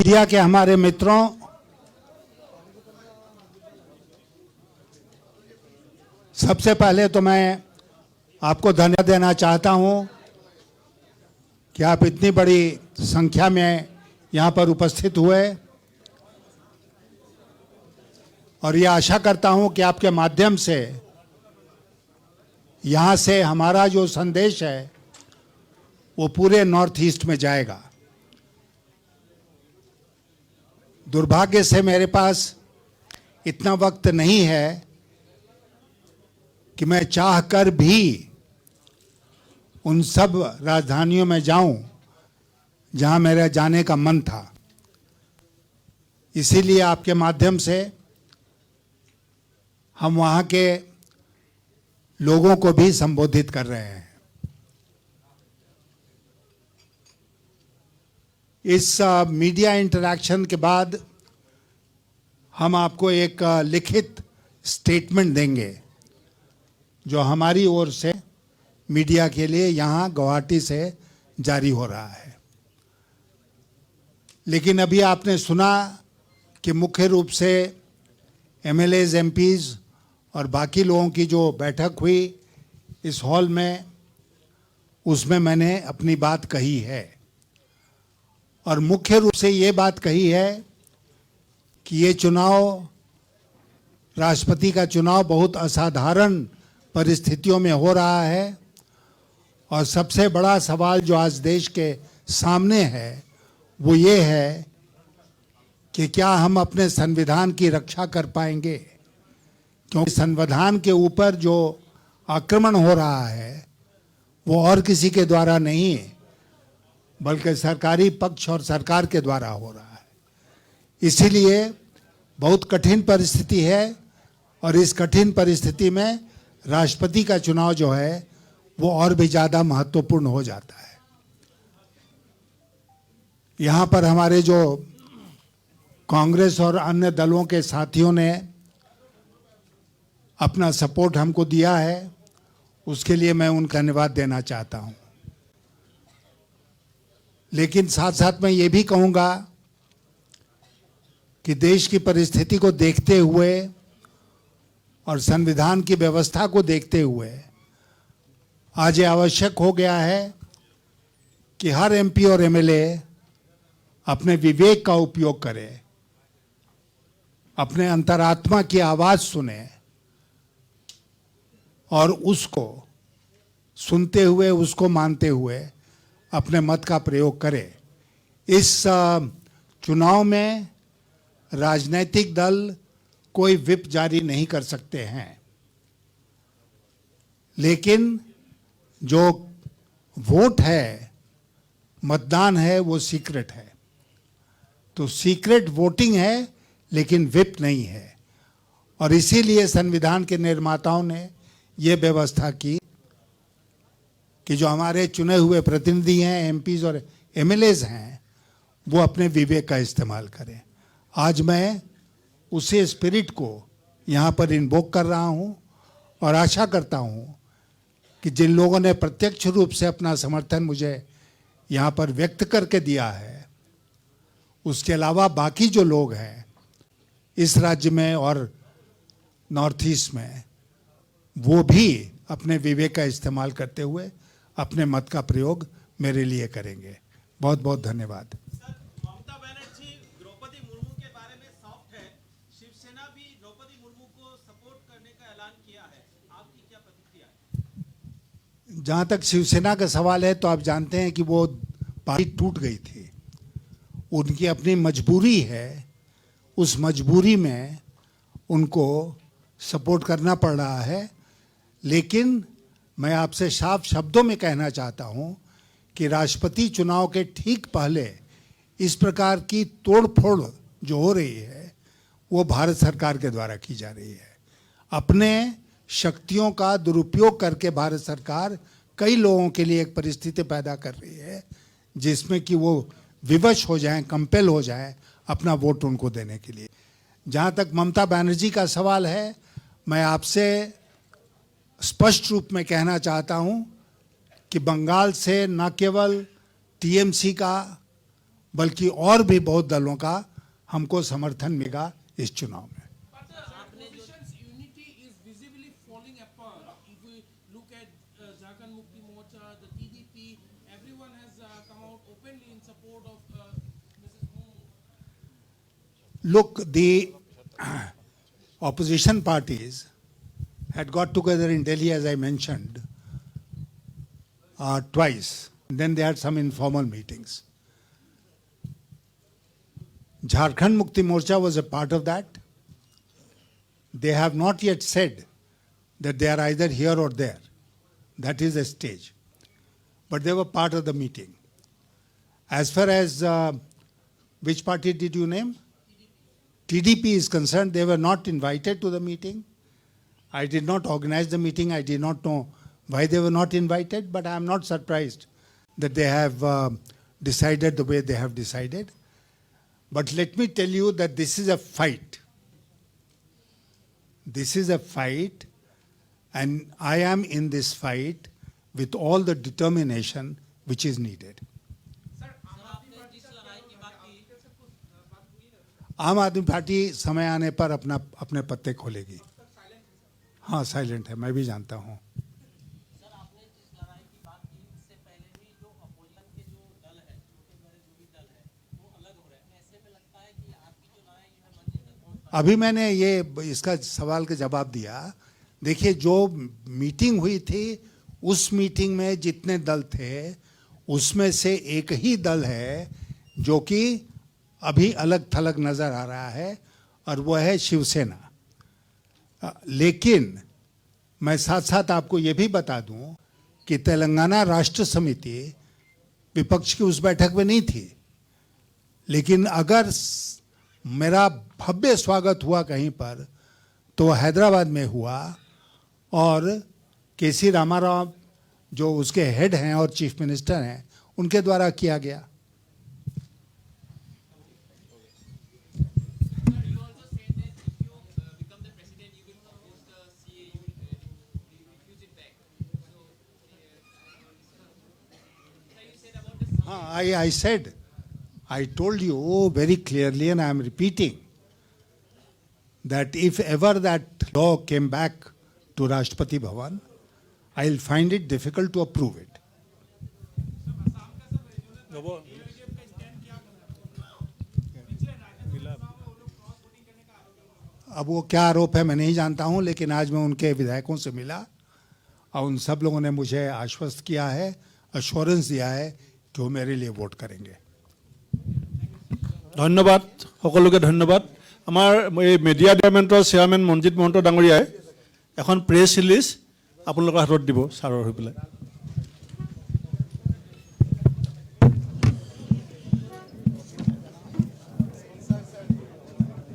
Media के हमारे मित्रों, सबसे पहले तो मैं आपको धन्यवाद देना चाहता हूं कि आप इतनी बड़ी संख्या में यहां पर उपस्थित हुए और ये आशा करता हूं कि आपके माध्यम से यहां से हमारा जो संदेश है वो पूरे नॉर्थ ईस्ट में जाएगा। दुर्भाग्य से मेरे पास इतना वक्त नहीं है कि मैं चाहकर भी उन सब राजधानियों में जाऊं जहां मेरा जाने का मन था। इसीलिए आपके माध्यम से हम वहां के लोगों को भी संबोधित कर रहे हैं। इस मीडिया इंटरैक्शन के बाद हम आपको एक लिखित स्टेटमेंट देंगे जो हमारी ओर से मीडिया के लिए यहाँ गुवाहाटी से जारी हो रहा है। लेकिन अभी आपने सुना कि मुख्य रूप से एमएलएज, एमपीज और बाकी लोगों की जो बैठक हुई इस हॉल में, उसमें मैंने अपनी बात कही है और मुख्य रूप से ये बात कही है कि ये चुनाव, राष्ट्रपति का चुनाव बहुत असाधारण परिस्थितियों में हो रहा है और सबसे बड़ा सवाल जो आज देश के सामने है वो ये है कि क्या हम अपने संविधान की रक्षा कर पाएंगे, क्योंकि संविधान के ऊपर जो आक्रमण हो रहा है वो और किसी के द्वारा नहीं बल्कि सरकारी पक्ष और सरकार के द्वारा हो रहा है। इसीलिए बहुत कठिन परिस्थिति है और इस कठिन परिस्थिति में राष्ट्रपति का चुनाव जो है वो और भी ज़्यादा महत्वपूर्ण हो जाता है। यहाँ पर हमारे जो कांग्रेस और अन्य दलों के साथियों ने अपना सपोर्ट हमको दिया है, उसके लिए मैं उनका धन्यवाद देना चाहता हूँ। लेकिन साथ साथ मैं ये भी कहूँगा कि देश की परिस्थिति को देखते हुए और संविधान की व्यवस्था को देखते हुए आज ये आवश्यक हो गया है कि हर एमपी और एमएलए अपने विवेक का उपयोग करे, अपने अंतरात्मा की आवाज़ सुने और उसको सुनते हुए, उसको मानते हुए अपने मत का प्रयोग करे। इस चुनाव में राजनीतिक दल कोई व्हिप जारी नहीं कर सकते हैं, लेकिन जो वोट है, मतदान है, वो सीक्रेट है। तो सीक्रेट वोटिंग है लेकिन व्हिप नहीं है और इसीलिए संविधान के निर्माताओं ने ये व्यवस्था की कि जो हमारे चुने हुए प्रतिनिधि हैं, एमपीज और एमएलएज हैं, वो अपने विवेक का इस्तेमाल करें। आज मैं उसी स्पिरिट को यहाँ पर इन्वोक कर रहा हूँ और आशा करता हूँ कि जिन लोगों ने प्रत्यक्ष रूप से अपना समर्थन मुझे यहाँ पर व्यक्त करके दिया है, उसके अलावा बाकी जो लोग हैं इस राज्य में और नॉर्थ ईस्ट में, वो भी अपने विवेक का इस्तेमाल करते हुए अपने मत का प्रयोग मेरे लिए करेंगे। बहुत बहुत धन्यवाद। ममता बनर्जी द्रौपदी मुर्मू के बारे में सॉफ्ट है, शिवसेना भी द्रौपदी मुर्मू को सपोर्ट करने का ऐलान किया है, आपकी क्या प्रतिक्रिया है? जहाँ तक शिवसेना का सवाल है तो आप जानते हैं कि वो पार्टी टूट गई थी, उनकी अपनी मजबूरी है, उस मजबूरी में उनको सपोर्ट करना पड़ रहा है। लेकिन मैं आपसे साफ शब्दों में कहना चाहता हूं कि राष्ट्रपति चुनाव के ठीक पहले इस प्रकार की तोड़फोड़ जो हो रही है वो भारत सरकार के द्वारा की जा रही है। अपने शक्तियों का दुरुपयोग करके भारत सरकार कई लोगों के लिए एक परिस्थिति पैदा कर रही है जिसमें कि वो विवश हो जाएं, कंपेल हो जाएं अपना वोट उनको देने के लिए। जहां तक ममता बनर्जी का सवाल है, मैं आपसे स्पष्ट रूप में कहना चाहता हूं कि बंगाल से न केवल टीएमसी का बल्कि और भी बहुत दलों का हमको समर्थन मिलेगा इस चुनाव में। But the opposition's unity is visibly falling apart. If we look at Jharkhand Mukti Morcha, the TDP, everyone has come out openly in support of Mrs. Murmu. Look, the opposition parties had got together in Delhi, as I mentioned, twice. Then they had some informal meetings. Jharkhand Mukti Morcha was a part of that. They have not yet said that they are either here or there. That is a stage. But they were part of the meeting. As far as which party did you name? TDP is concerned, they were not invited to the meeting. I did not organize the meeting. I did not know why they were not invited, but I am not surprised that they have decided the way they have decided. But let me tell you that this is a fight. This is a fight, and I am in this fight with all the determination which is needed. आम आदमी party समय आने पर अपने पत्ते खोलेगी। हाँ, silent है, मैं भी जानता हूँ। सर, आपने जिस लड़ाई की बात की इससे पहले भी जो अपोजिशन के जो दल है, छोटे बड़े जो भी दल है, वो अलग हो रहे हैं। ऐसे में लगता है कि आपकी जो लड़ाई जो है मंजिल तक पहुंच पाएगी। अभी मैंने ये इसका सवाल का जवाब दिया। देखिए, जो मीटिंग हुई थी उस मीटिंग में जितने दल थे उसमें से एक ही दल है जो कि अभी अलग थलग नजर आ रहा है, और वो है शिवसेना। लेकिन मैं साथ साथ आपको ये भी बता दूं कि तेलंगाना राष्ट्र समिति विपक्ष की उस बैठक में नहीं थी, लेकिन अगर मेरा भव्य स्वागत हुआ कहीं पर तो हैदराबाद में हुआ, और केसी रामाराव जो उसके हेड हैं और चीफ मिनिस्टर हैं उनके द्वारा किया गया। I said, I told you very clearly, and I am repeating, that if ever that law came back to Rashtrapati Bhavan, I will find it difficult to approve it. अब वो क्या आरोप है मैं नहीं जानता हूं, लेकिन आज मैं उनके विधायकों से मिला और उन सब लोगों ने मुझे आश्वस्त किया है, अश्योरेंस दिया है कि वो मेरे लिए वोट करेंगे। ধন্যবাদ, সকলোকে ধন্যবাদ। আমাৰ এই মিডিয়া ডিপাৰ্টমেণ্টৰ চেয়াৰমেন মনজিত মহন্ত ডাঙৰীয়াই এখন প্ৰেছ ৰিলিজ আপোনালোকৰ হাতত দিব ছাৰৰ হৈ পেলাই।